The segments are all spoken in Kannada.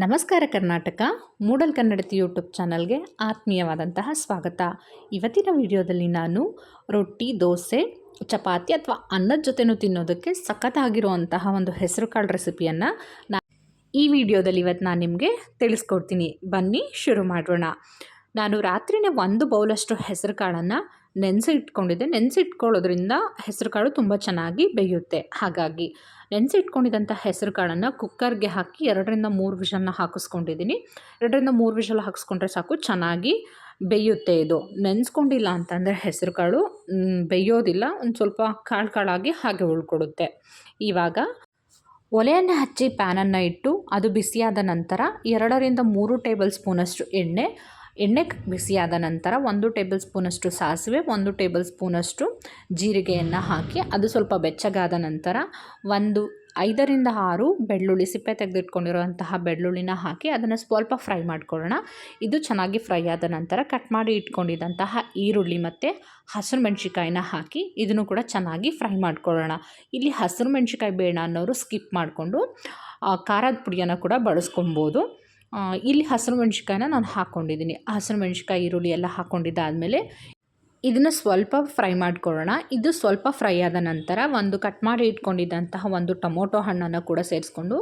ನಮಸ್ಕಾರ ಕರ್ನಾಟಕ. ಮೂಡಲ್ ಕನ್ನಡತಿ ಯೂಟ್ಯೂಬ್ ಚಾನಲ್ಗೆ ಆತ್ಮೀಯವಾದಂತಹ ಸ್ವಾಗತ. ಇವತ್ತಿನ ವಿಡಿಯೋದಲ್ಲಿ ನಾನು ರೊಟ್ಟಿ, ದೋಸೆ, ಚಪಾತಿ ಅಥವಾ ಅನ್ನದ ಜೊತೆನೂ ತಿನ್ನೋದಕ್ಕೆ ಸಖತ್ತಾಗಿರುವಂತಹ ಒಂದು ಹೆಸರುಕಾಳು ರೆಸಿಪಿಯನ್ನು ಈ ವಿಡಿಯೋದಲ್ಲಿ ಇವತ್ತು ನಾನು ನಿಮಗೆ ತಿಳಿಸ್ಕೊಡ್ತೀನಿ. ಬನ್ನಿ ಶುರು ಮಾಡೋಣ. ನಾನು ರಾತ್ರಿನೇ 1 ಬೌಲಷ್ಟು ಹೆಸರು ಕಾಳನ್ನು ನೆನೆಸಿಟ್ಕೊಂಡಿದ್ದೆ. ನೆನೆಸಿಟ್ಕೊಳ್ಳೋದ್ರಿಂದ ಹೆಸರು ಕಾಳು ತುಂಬ ಚೆನ್ನಾಗಿ ಬೇಯುತ್ತೆ. ಹಾಗಾಗಿ ನೆನೆಸಿಟ್ಕೊಂಡಿದ್ದಂಥ ಹೆಸರು ಕಾಳನ್ನು ಕುಕ್ಕರ್ಗೆ ಹಾಕಿ 2ರಿಂದ 3 ವಿಷಲ್ನ ಹಾಕಿಸ್ಕೊಂಡಿದ್ದೀನಿ. 2ರಿಂದ 3 ವಿಷಲ್ ಹಾಕಿಸ್ಕೊಂಡ್ರೆ ಸಾಕು, ಚೆನ್ನಾಗಿ ಬೇಯುತ್ತೆ. ಇದು ನೆನೆಸ್ಕೊಂಡಿಲ್ಲ ಅಂತಂದರೆ ಹೆಸರು ಕಾಳು ಬೇಯೋದಿಲ್ಲ, ಒಂದು ಸ್ವಲ್ಪ ಕಾಳಾಗಿ ಹಾಗೆ ಉಳ್ಕೊಡುತ್ತೆ. ಇವಾಗ ಒಲೆಯನ್ನು ಹಚ್ಚಿ ಪ್ಯಾನನ್ನು ಇಟ್ಟು ಅದು ಬಿಸಿಯಾದ ನಂತರ 2ರಿಂದ 3 ಟೇಬಲ್ ಸ್ಪೂನಷ್ಟು ಎಣ್ಣೆ ಬಿಸಿಯಾದ ನಂತರ 1 ಟೇಬಲ್ ಸ್ಪೂನಷ್ಟು ಸಾಸಿವೆ, 1 ಟೇಬಲ್ ಸ್ಪೂನಷ್ಟು ಜೀರಿಗೆಯನ್ನು ಹಾಕಿ ಅದು ಸ್ವಲ್ಪ ಬೆಚ್ಚಗಾದ ನಂತರ 5ರಿಂದ 6 ಬೆಳ್ಳುಳ್ಳಿ, ಸಿಪ್ಪೆ ತೆಗೆದಿಟ್ಕೊಂಡಿರುವಂತಹ ಬೆಳ್ಳುಳ್ಳಿನ ಹಾಕಿ ಅದನ್ನು ಸ್ವಲ್ಪ ಫ್ರೈ ಮಾಡ್ಕೊಳ್ಳೋಣ. ಇದು ಚೆನ್ನಾಗಿ ಫ್ರೈ ಆದ ನಂತರ ಕಟ್ ಮಾಡಿ ಇಟ್ಕೊಂಡಿದ್ದಂತಹ ಈರುಳ್ಳಿ ಮತ್ತು ಹಸಿರು ಮೆಣಸಿಕಾಯಿನ ಹಾಕಿ ಇದನ್ನು ಕೂಡ ಚೆನ್ನಾಗಿ ಫ್ರೈ ಮಾಡ್ಕೊಳ್ಳೋಣ. ಇಲ್ಲಿ ಹಸಿರು ಮೆಣಸಿಕಾಯಿ ಬೇಡ ಅನ್ನೋರು ಸ್ಕಿಪ್ ಮಾಡಿಕೊಂಡು ಖಾರದ ಪುಡಿಯನ್ನು ಕೂಡ ಬಳಸ್ಕೊಬೋದು. ಇಲ್ಲಿ ಹಸಿರು ಮೆಣಸಿಕಾಯಿನ ನಾನು ಹಾಕ್ಕೊಂಡಿದ್ದೀನಿ. ಹಸಿರು ಮೆಣಸಿಕಾಯಿ, ಈರುಳ್ಳಿ ಎಲ್ಲ ಹಾಕ್ಕೊಂಡಿದ್ದಾದಮೇಲೆ ಇದನ್ನು ಸ್ವಲ್ಪ ಫ್ರೈ ಮಾಡ್ಕೊಳ್ಳೋಣ. ಇದು ಸ್ವಲ್ಪ ಫ್ರೈ ಆದ ನಂತರ ಕಟ್ ಮಾಡಿ ಇಟ್ಕೊಂಡಿದ್ದಂತಹ 1 ಟೊಮೊಟೊ ಹಣ್ಣನ್ನು ಕೂಡ ಸೇರಿಸ್ಕೊಂಡು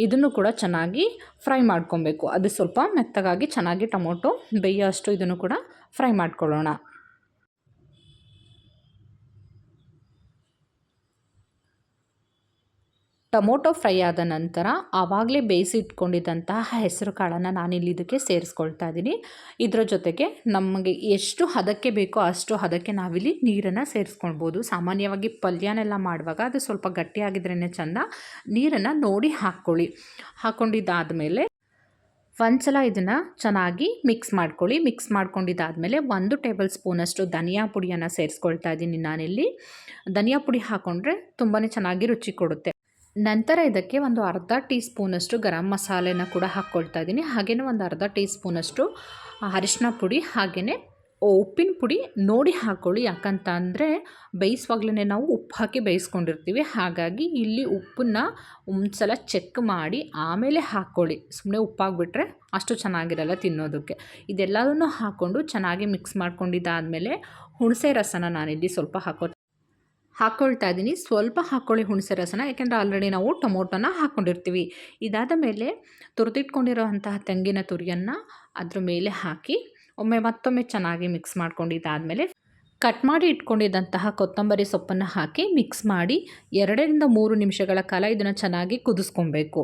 ಇದನ್ನು ಕೂಡ ಚೆನ್ನಾಗಿ ಫ್ರೈ ಮಾಡ್ಕೊಬೇಕು. ಅದು ಸ್ವಲ್ಪ ಮೆತ್ತಗಾಗಿ ಚೆನ್ನಾಗಿ ಟೊಮೊಟೊ ಬೇಯೋ ಅಷ್ಟು ಇದನ್ನು ಕೂಡ ಫ್ರೈ ಮಾಡ್ಕೊಳ್ಳೋಣ. ಟೊಮೊಟೊ ಫ್ರೈ ಆದ ನಂತರ ಆವಾಗಲೇ ಬೇಯಿಸಿಟ್ಕೊಂಡಿದ್ದಂತಹ ಹೆಸರು ಕಾಳನ್ನು ನಾನಿಲ್ಲಿ ಇದಕ್ಕೆ ಸೇರಿಸ್ಕೊಳ್ತಾ ಇದ್ದೀನಿ. ಇದರ ಜೊತೆಗೆ ನಮಗೆ ಎಷ್ಟು ಹದಕ್ಕೆ ಬೇಕೋ ಅಷ್ಟು ಹದಕ್ಕೆ ನಾವಿಲ್ಲಿ ನೀರನ್ನು ಸೇರಿಸ್ಕೊಳ್ಬೋದು. ಸಾಮಾನ್ಯವಾಗಿ ಪಲ್ಯನೆಲ್ಲ ಮಾಡುವಾಗ ಅದು ಸ್ವಲ್ಪ ಗಟ್ಟಿಯಾಗಿದ್ರೇ ಚೆಂದ. ನೀರನ್ನು ನೋಡಿ ಹಾಕ್ಕೊಂಡಿದ್ದಾದಮೇಲೆ ಒಂದ್ಸಲ ಇದನ್ನು ಚೆನ್ನಾಗಿ ಮಿಕ್ಸ್ ಮಾಡ್ಕೊಳ್ಳಿ. ಮಿಕ್ಸ್ ಮಾಡ್ಕೊಂಡಿದ್ದಾದಮೇಲೆ 1 ಟೇಬಲ್ ಸ್ಪೂನಷ್ಟು ಧನಿಯಾ ಪುಡಿಯನ್ನು ಸೇರಿಸ್ಕೊಳ್ತಾ ಇದ್ದೀನಿ. ನಾನಿಲ್ಲಿ ಧನಿಯಾ ಪುಡಿ ಹಾಕ್ಕೊಂಡ್ರೆ ತುಂಬಾ ಚೆನ್ನಾಗಿ ರುಚಿ ಕೊಡುತ್ತೆ. ನಂತರ ಇದಕ್ಕೆ ಒಂದು ಅರ್ಧ ಟೀ ಸ್ಪೂನಷ್ಟು ಗರಂ ಮಸಾಲೆನ ಕೂಡ ಹಾಕ್ಕೊಳ್ತಾ ಇದ್ದೀನಿ. ಹಾಗೆಯೇ ಒಂದು ಅರ್ಧ ಟೀ ಸ್ಪೂನಷ್ಟು ಅರಿಶಿನ ಪುಡಿ, ಹಾಗೆಯೇ ಉಪ್ಪಿನ ಪುಡಿ ನೋಡಿ ಹಾಕ್ಕೊಳ್ಳಿ. ಯಾಕಂತ ಅಂದರೆ ಬೇಯಿಸುವಾಗಲೇ ನಾವು ಉಪ್ಪು ಹಾಕಿ ಬೇಯಿಸ್ಕೊಂಡಿರ್ತೀವಿ. ಹಾಗಾಗಿ ಇಲ್ಲಿ ಉಪ್ಪನ್ನು ಒಂದ್ಸಲ ಚೆಕ್ ಮಾಡಿ ಆಮೇಲೆ ಹಾಕ್ಕೊಳ್ಳಿ. ಸುಮ್ಮನೆ ಉಪ್ಪಾಗಿಬಿಟ್ರೆ ಅಷ್ಟು ಚೆನ್ನಾಗಿರಲ್ಲ ತಿನ್ನೋದಕ್ಕೆ. ಇದೆಲ್ಲದನ್ನು ಹಾಕ್ಕೊಂಡು ಚೆನ್ನಾಗಿ ಮಿಕ್ಸ್ ಮಾಡ್ಕೊಂಡಿದ್ದಾದಮೇಲೆ ಹುಣಸೆ ರಸನ ನಾನಿಲ್ಲಿ ಸ್ವಲ್ಪ ಹಾಕ್ಕೊಳ್ತಾ ಇದ್ದೀನಿ. ಸ್ವಲ್ಪ ಹಾಕ್ಕೊಳ್ಳಿ ಹುಣಸೆ ರಸನ, ಯಾಕೆಂದರೆ ಆಲ್ರೆಡಿ ನಾವು ಟೊಮೊಟೊನ ಹಾಕ್ಕೊಂಡಿರ್ತೀವಿ. ಇದಾದ ಮೇಲೆ ತುರಿದಿಟ್ಕೊಂಡಿರೋಂತಹ ತೆಂಗಿನ ತುರಿಯನ್ನು ಅದ್ರ ಮೇಲೆ ಹಾಕಿ ಮತ್ತೊಮ್ಮೆ ಚೆನ್ನಾಗಿ ಮಿಕ್ಸ್ ಮಾಡ್ಕೊಂಡಿದ್ದಾದಮೇಲೆ ಕಟ್ ಮಾಡಿ ಇಟ್ಕೊಂಡಿದ್ದಂತಹ ಕೊತ್ತಂಬರಿ ಸೊಪ್ಪನ್ನು ಹಾಕಿ ಮಿಕ್ಸ್ ಮಾಡಿ 2ರಿಂದ 3 ನಿಮಿಷಗಳ ಕಾಲ ಇದನ್ನು ಚೆನ್ನಾಗಿ ಕುದಿಸ್ಕೊಬೇಕು.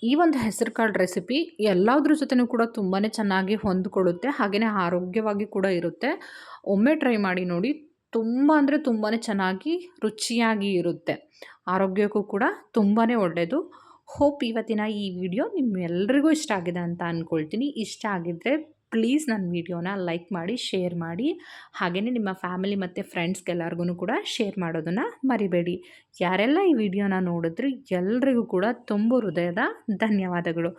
ಈ ಒಂದು ಹೆಸರು ಕಾಳು ರೆಸಿಪಿ ಎಲ್ಲದ್ರ ಜೊತೆನೂ ಕೂಡ ತುಂಬಾ ಚೆನ್ನಾಗಿ ಹೊಂದ್ಕೊಳ್ಳುತ್ತೆ. ಹಾಗೆಯೇ ಆರೋಗ್ಯವಾಗಿ ಕೂಡ ಇರುತ್ತೆ. ಒಮ್ಮೆ ಟ್ರೈ ಮಾಡಿ ನೋಡಿ. ತುಂಬ ಅಂದರೆ ತುಂಬಾ ಚೆನ್ನಾಗಿ ರುಚಿಯಾಗಿ ಇರುತ್ತೆ. ಆರೋಗ್ಯಕ್ಕೂ ಕೂಡ ತುಂಬಾ ಒಳ್ಳೆಯದು. ಹೋಪ್ ಇವತ್ತಿನ ಈ ವಿಡಿಯೋ ನಿಮ್ಮೆಲ್ಲರಿಗೂ ಇಷ್ಟ ಆಗಿದೆ ಅಂತ ಅಂದ್ಕೊಳ್ತೀನಿ. ಇಷ್ಟ ಆಗಿದ್ದರೆ ಪ್ಲೀಸ್ ನನ್ನ ವಿಡಿಯೋನ ಲೈಕ್ ಮಾಡಿ, ಶೇರ್ ಮಾಡಿ. ಹಾಗೆಯೇ ನಿಮ್ಮ ಫ್ಯಾಮಿಲಿ ಮತ್ತು ಫ್ರೆಂಡ್ಸ್ಗೆಲ್ಲರಿಗೂ ಕೂಡ ಶೇರ್ ಮಾಡೋದನ್ನು ಮರಿಬೇಡಿ. ಯಾರೆಲ್ಲ ಈ ವಿಡಿಯೋನ ನೋಡಿದ್ರಿ ಎಲ್ರಿಗೂ ಕೂಡ ತುಂಬ ಹೃದಯದ ಧನ್ಯವಾದಗಳು.